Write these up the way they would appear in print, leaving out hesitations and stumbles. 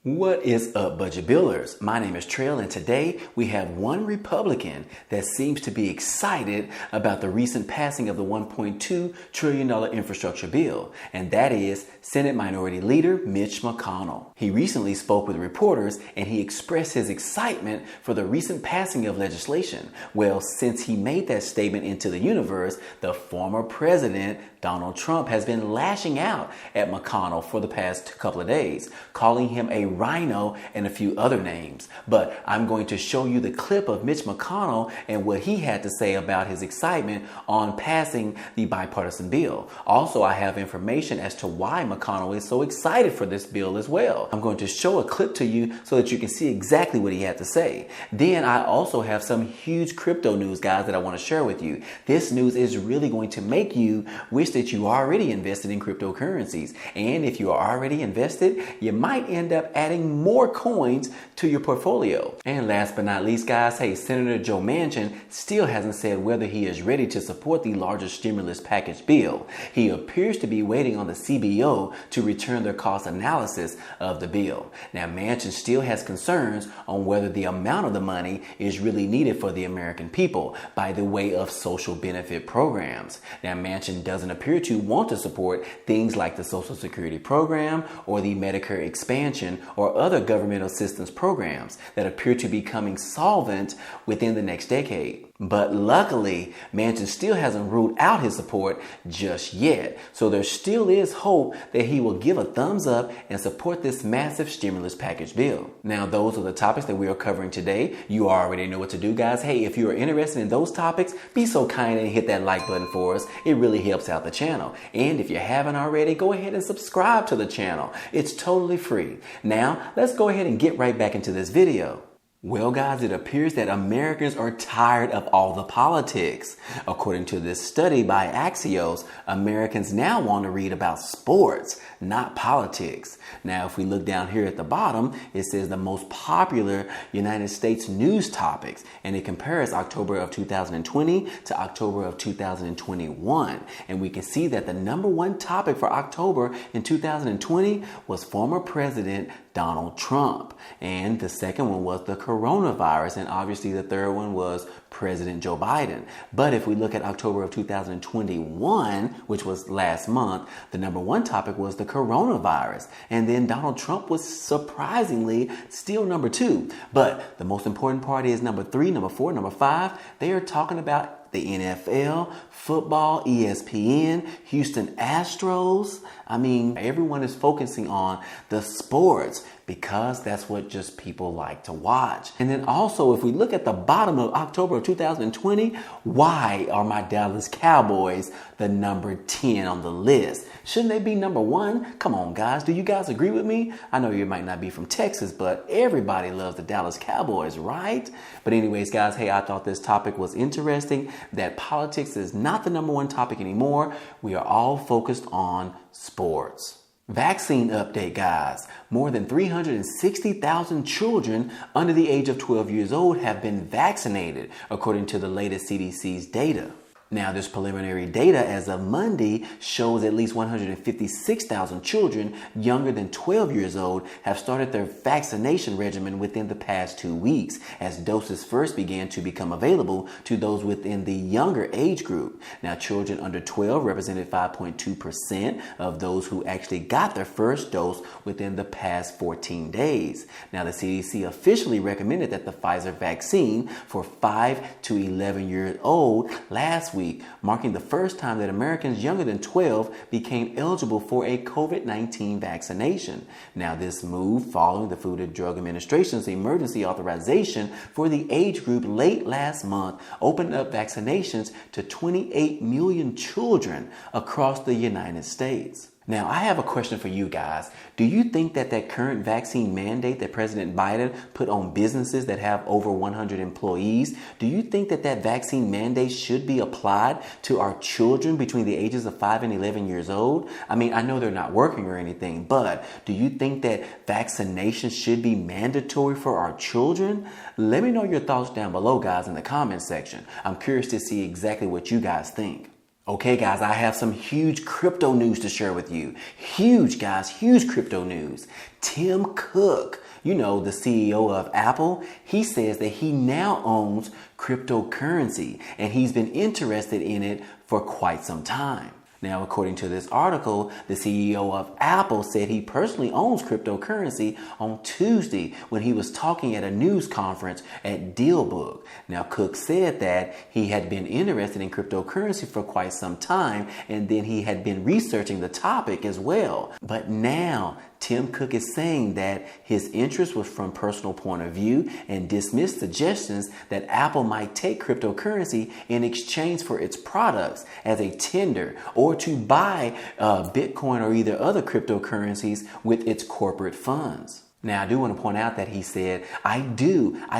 What is up, Budget Builders? My name is Trail, and today we have one Republican that seems to be excited about the recent passing of the $1.2 trillion infrastructure bill, and that is Senate Minority Leader Mitch McConnell. He recently spoke with reporters and he expressed his excitement for the recent passing of legislation. Well, since he made that statement into the universe, the former president, Donald Trump, has been lashing out at McConnell for the past couple of days, calling him a rhino and a few other names. But I'm going to show you the clip of Mitch McConnell and what he had to say about his excitement on passing the bipartisan bill. Also, I have information as to why McConnell is so excited for this bill as well. I'm going to show a clip to you so that you can see exactly what he had to say. Then I also have some huge crypto news, guys, that I want to share with you. This news is really going to make you wish that you already invested in cryptocurrencies. And if you are already invested, you might end up adding more coins to your portfolio. And last but not least, guys, hey, Senator Joe Manchin still hasn't said whether he is ready to support the larger stimulus package bill. He appears to be waiting on the CBO to return their cost analysis of the bill. Now, Manchin still has concerns on whether the amount of the money is really needed for the American people by the way of social benefit programs. Now, Manchin doesn't appear to want to support things like the Social Security program or the Medicare expansion or other government assistance programs that appear to be becoming solvent within the next decade. But luckily, Manchin still hasn't ruled out his support just yet. So there still is hope that he will give a thumbs up and support this massive stimulus package bill. Now, those are the topics that we are covering today. You already know what to do, guys. Hey, if you are interested in those topics, be so kind and hit that like button for us. It really helps out the channel. And if you haven't already, go ahead and subscribe to the channel. It's totally free. Now, let's go ahead and get right back into this video. Well, guys, it appears that Americans are tired of all the politics. According to this study by Axios, Americans now want to read about sports, not politics. Now, if we look down here at the bottom, it says the most popular United States news topics, and it compares October of 2020 to October of 2021. And we can see that the number one topic for October in 2020 was former President Donald Trump. And the second one was the coronavirus. And obviously the third one was President Joe Biden. But if we look at October of 2021, which was last month, the number one topic was the coronavirus. And then Donald Trump was surprisingly still number two. But the most important part is number three, number four, number five, they are talking about the NFL, football, ESPN, Houston Astros. I mean, everyone is focusing on the sports because that's what just people like to watch. And then also, if we look at the bottom of October of 2020, why are my Dallas Cowboys the number 10 on the list? Shouldn't they be number one? Come on, guys. Do you guys agree with me? I know you might not be from Texas, but everybody loves the Dallas Cowboys, right? But anyways, guys, hey, I thought this topic was interesting, that politics is not the number one topic anymore. We are all focused on sports. Vaccine update, guys. More than 360,000 children under the age of 12 years old have been vaccinated, according to the latest CDC's data. Now, this preliminary data as of Monday shows at least 156,000 children younger than 12 years old have started their vaccination regimen within the past 2 weeks, as doses first began to become available to those within the younger age group. Now, children under 12 represented 5.2% of those who actually got their first dose within the past 14 days. Now, the CDC officially recommended that the Pfizer vaccine for 5 to 11 years old last week, marking the first time that Americans younger than 12 became eligible for a COVID-19 vaccination. Now, this move, following the Food and Drug Administration's emergency authorization for the age group late last month, opened up vaccinations to 28 million children across the United States. Now, I have a question for you guys. Do you think that current vaccine mandate that President Biden put on businesses that have over 100 employees, do you think that vaccine mandate should be applied to our children between the ages of 5 and 11 years old? I mean, I know they're not working or anything, but do you think that vaccination should be mandatory for our children? Let me know your thoughts down below, guys, in the comment section. I'm curious to see exactly what you guys think. Okay, guys, I have some huge crypto news to share with you. Huge, guys, huge crypto news. Tim Cook, the CEO of Apple, he says that he now owns cryptocurrency and he's been interested in it for quite some time. Now, according to this article, the CEO of Apple said he personally owns cryptocurrency on Tuesday when he was talking at a news conference at DealBook. Now, Cook said that he had been interested in cryptocurrency for quite some time, and then he had been researching the topic as well. But now, Tim Cook is saying that his interest was from personal point of view and dismissed suggestions that Apple might take cryptocurrency in exchange for its products as a tender or to buy Bitcoin or either other cryptocurrencies with its corporate funds. Now, I do want to point out that he said, I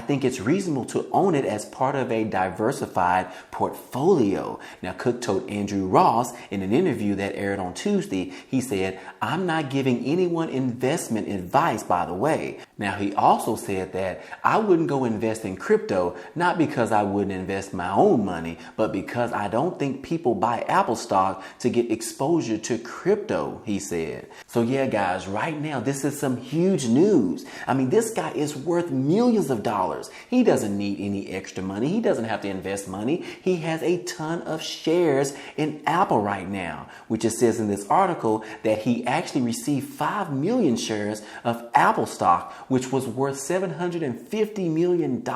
think it's reasonable to own it as part of a diversified portfolio. Now, Cook told Andrew Ross in an interview that aired on Tuesday, he said, I'm not giving anyone investment advice, by the way. Now, he also said that I wouldn't go invest in crypto, not because I wouldn't invest my own money, but because I don't think people buy Apple stock to get exposure to crypto, he said. So yeah, guys, right now, this is some huge news. I mean, this guy is worth millions of dollars. He doesn't need any extra money. He doesn't have to invest money. He has a ton of shares in Apple right now, which it says in this article that he actually received 5 million shares of Apple stock, which was worth $750 million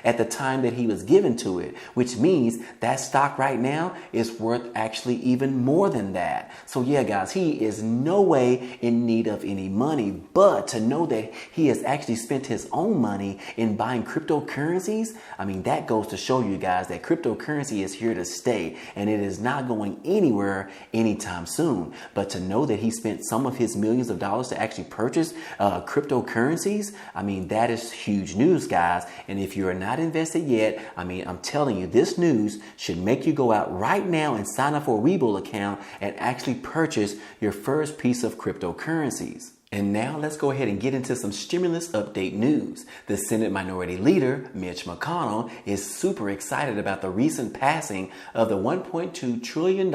at the time that he was given to it, which means that stock right now is worth actually even more than that. So yeah, guys, he is no way in need of any money, but to know that he has actually spent his own money in buying cryptocurrencies, I mean, that goes to show you guys that cryptocurrency is here to stay and it is not going anywhere anytime soon. But to know that he spent some of his millions of dollars to actually purchase cryptocurrencies, I mean, that is huge news, guys. And if you are not invested yet, I mean, I'm telling you, this news should make you go out right now and sign up for a FREEBIE account and actually purchase your first piece of cryptocurrencies. And now let's go ahead and get into some stimulus update news. The Senate Minority Leader, Mitch McConnell, is super excited about the recent passing of the $1.2 trillion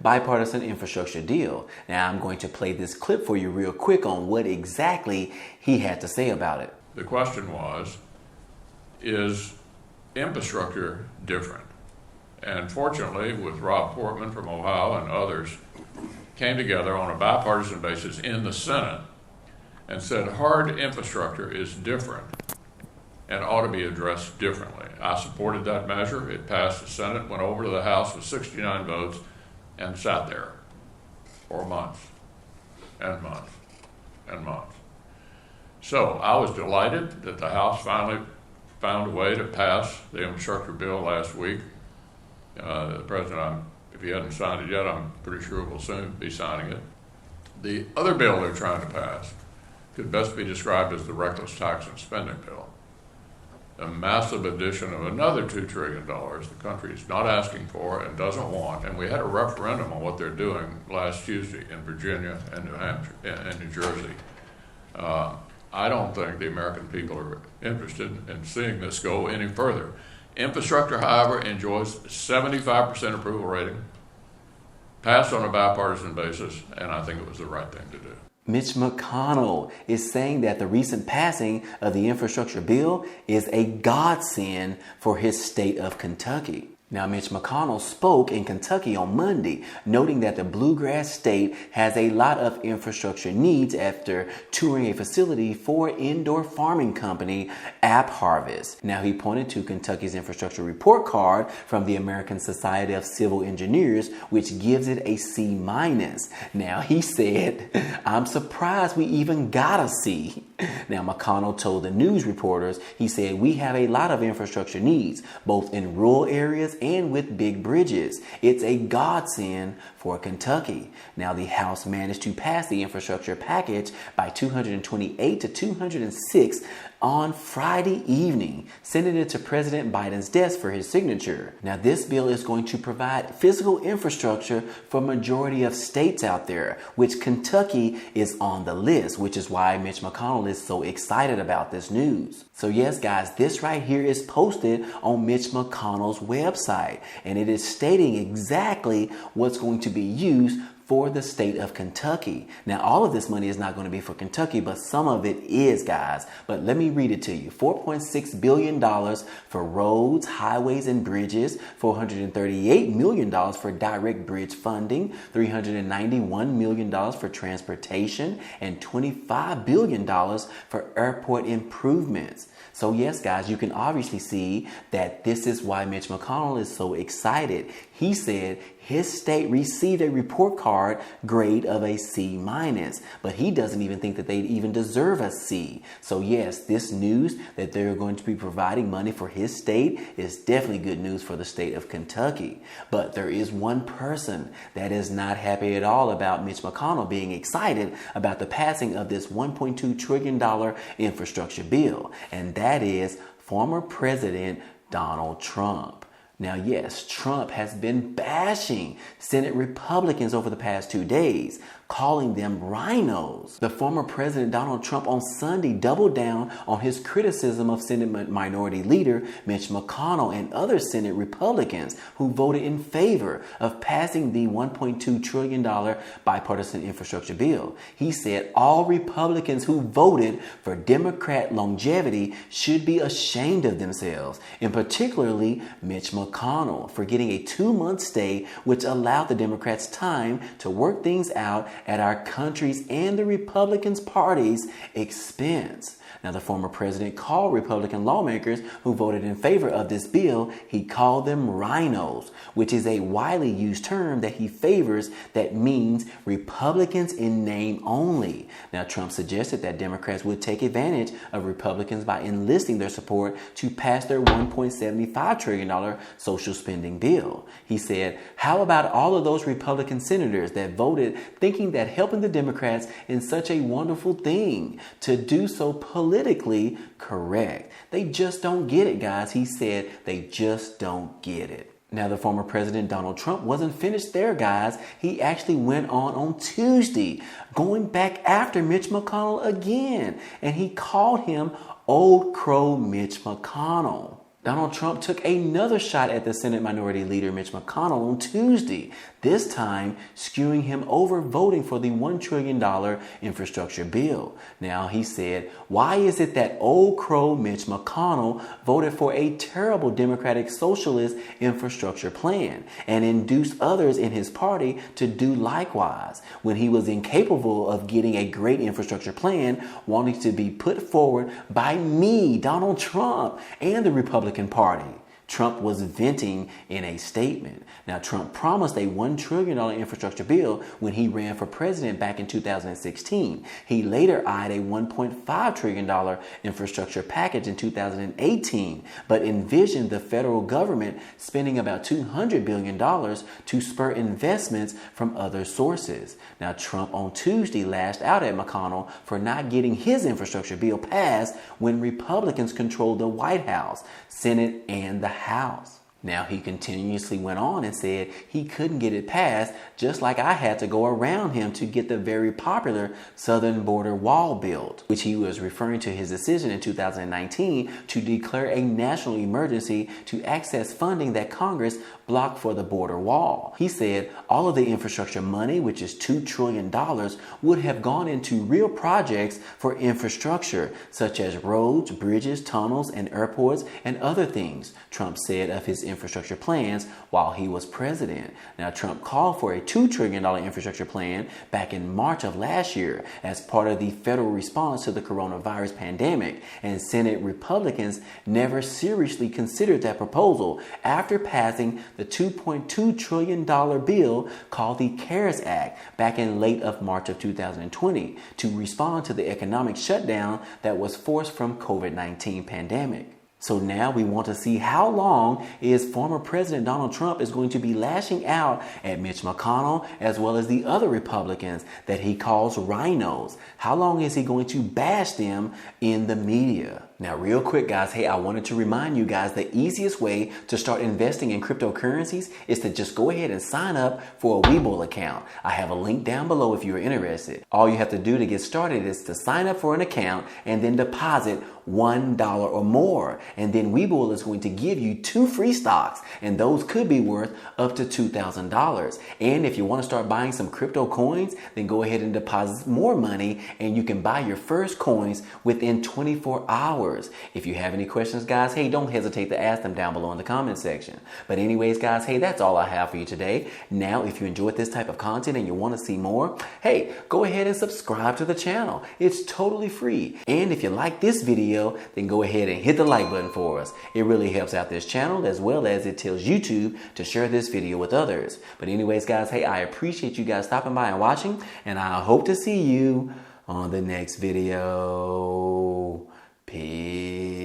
bipartisan infrastructure deal. Now I'm going to play this clip for you real quick on what exactly he had to say about it. The question was, is infrastructure different? And fortunately, with Rob Portman from Ohio and others, came together on a bipartisan basis in the Senate and said hard infrastructure is different and ought to be addressed differently. I supported that measure. It passed the Senate, went over to the House with 69 votes, and sat there for months and months and months. So I was delighted that the House finally found a way to pass the infrastructure bill last week. The President, if he hasn't signed it yet, I'm pretty sure we'll soon be signing it. The other bill they're trying to pass could best be described as the reckless tax and spending bill. A massive addition of another $2 trillion the country is not asking for and doesn't want. And we had a referendum on what they're doing last Tuesday in Virginia and New Hampshire and New Jersey. I don't think the American people are interested in seeing this go any further. Infrastructure, however, enjoys 75% approval rating, passed on a bipartisan basis, and I think it was the right thing to do. Mitch McConnell is saying that the recent passing of the infrastructure bill is a godsend for his state of Kentucky. Now, Mitch McConnell spoke in Kentucky on Monday, noting that the bluegrass state has a lot of infrastructure needs after touring a facility for indoor farming company AppHarvest. Now, he pointed to Kentucky's infrastructure report card from the American Society of Civil Engineers, which gives it a C-. Now, he said, I'm surprised we even got a C. Now, McConnell told the news reporters, he said, we have a lot of infrastructure needs, both in rural areas and with big bridges. It's a godsend for Kentucky. Now, the House managed to pass the infrastructure package by 228 to 206 on Friday evening, sending it to President Biden's desk for his signature. Now, this bill is going to provide physical infrastructure for a majority of states out there, which Kentucky is on the list, which is why Mitch McConnell is so excited about this news. So yes, guys, this right here is posted on Mitch McConnell's website, and it is stating exactly what's going to be used for the state of Kentucky. Now, all of this money is not going to be for Kentucky, but some of it is, guys. But let me read it to you. $4.6 billion for roads, highways, and bridges, $438 million for direct bridge funding, $391 million for transportation, and $25 billion for airport improvements. So yes, guys, you can obviously see that this is why Mitch McConnell is so excited. He said his state received a report card grade of a C-, but he doesn't even think that they even deserve a C. So yes, this news that they're going to be providing money for his state is definitely good news for the state of Kentucky. But there is one person that is not happy at all about Mitch McConnell being excited about the passing of this $1.2 trillion infrastructure bill, and that is former President Donald Trump. Now, yes, Trump has been bashing Senate Republicans over the past 2 days, calling them rhinos. The former President Donald Trump on Sunday doubled down on his criticism of Senate Minority Leader Mitch McConnell and other Senate Republicans who voted in favor of passing the $1.2 trillion bipartisan infrastructure bill. He said all Republicans who voted for Democrat longevity should be ashamed of themselves, and particularly Mitch McConnell for getting a 2-month stay, which allowed the Democrats time to work things out at our country's and the Republican Party's expense. Now, the former president called Republican lawmakers who voted in favor of this bill, he called them rhinos, which is a widely used term that he favors that means Republicans in name only. Now, Trump suggested that Democrats would take advantage of Republicans by enlisting their support to pass their $1.75 trillion social spending bill. He said, how about all of those Republican senators that voted thinking that helping the Democrats is such a wonderful thing to do so politically correct? They just don't get it, guys. He said they just don't get it. Now, the former President Donald Trump wasn't finished there, guys. He actually went on Tuesday, going back after Mitch McConnell again, and he called him Old Crow Mitch McConnell. Donald Trump took another shot at the Senate Minority Leader Mitch McConnell on Tuesday, this time skewing him over voting for the $1 trillion infrastructure bill. Now, he said, why is it that Old Crow Mitch McConnell voted for a terrible Democratic socialist infrastructure plan and induced others in his party to do likewise when he was incapable of getting a great infrastructure plan wanting to be put forward by me, Donald Trump, and the Republican Party? Trump was venting in a statement. Now, Trump promised a $1 trillion infrastructure bill when he ran for president back in 2016. He later eyed a $1.5 trillion infrastructure package in 2018, but envisioned the federal government spending about $200 billion to spur investments from other sources. Now, Trump on Tuesday lashed out at McConnell for not getting his infrastructure bill passed when Republicans controlled the White House, Senate, and the House. Now, he continuously went on and said he couldn't get it passed, just like I had to go around him to get the very popular southern border wall built, which he was referring to his decision in 2019 to declare a national emergency to access funding that Congress blocked for the border wall. He said all of the infrastructure money, which is $2 trillion, would have gone into real projects for infrastructure, such as roads, bridges, tunnels, and airports, and other things, Trump said of his infrastructure plans while he was president. Now, Trump called for a $2 trillion infrastructure plan back in March of last year as part of the federal response to the coronavirus pandemic, and Senate Republicans never seriously considered that proposal after passing the $2.2 trillion bill called the CARES Act back in late of March of 2020 to respond to the economic shutdown that was forced from COVID-19 pandemic. So now we want to see how long is former President Donald Trump is going to be lashing out at Mitch McConnell as well as the other Republicans that he calls rhinos. How long is he going to bash them in the media? Now, real quick, guys, hey, I wanted to remind you guys the easiest way to start investing in cryptocurrencies is to just go ahead and sign up for a Webull account. I have a link down below if you're interested. All you have to do to get started is to sign up for an account and then deposit $1 or more. And then Webull is going to give you 2 free stocks, and those could be worth up to $2,000. And if you want to start buying some crypto coins, then go ahead and deposit more money, and you can buy your first coins within 24 hours. If you have any questions, guys, hey, don't hesitate to ask them down below in the comment section. But anyways, guys, hey, that's all I have for you today. Now, if you enjoyed this type of content and you want to see more, hey, go ahead and subscribe to the channel. It's totally free. And if you like this video, then go ahead and hit the like button for us. It really helps out this channel, as well as it tells YouTube to share this video with others. But anyways, guys, hey, I appreciate you guys stopping by and watching, and I hope to see you on the next video. Peace.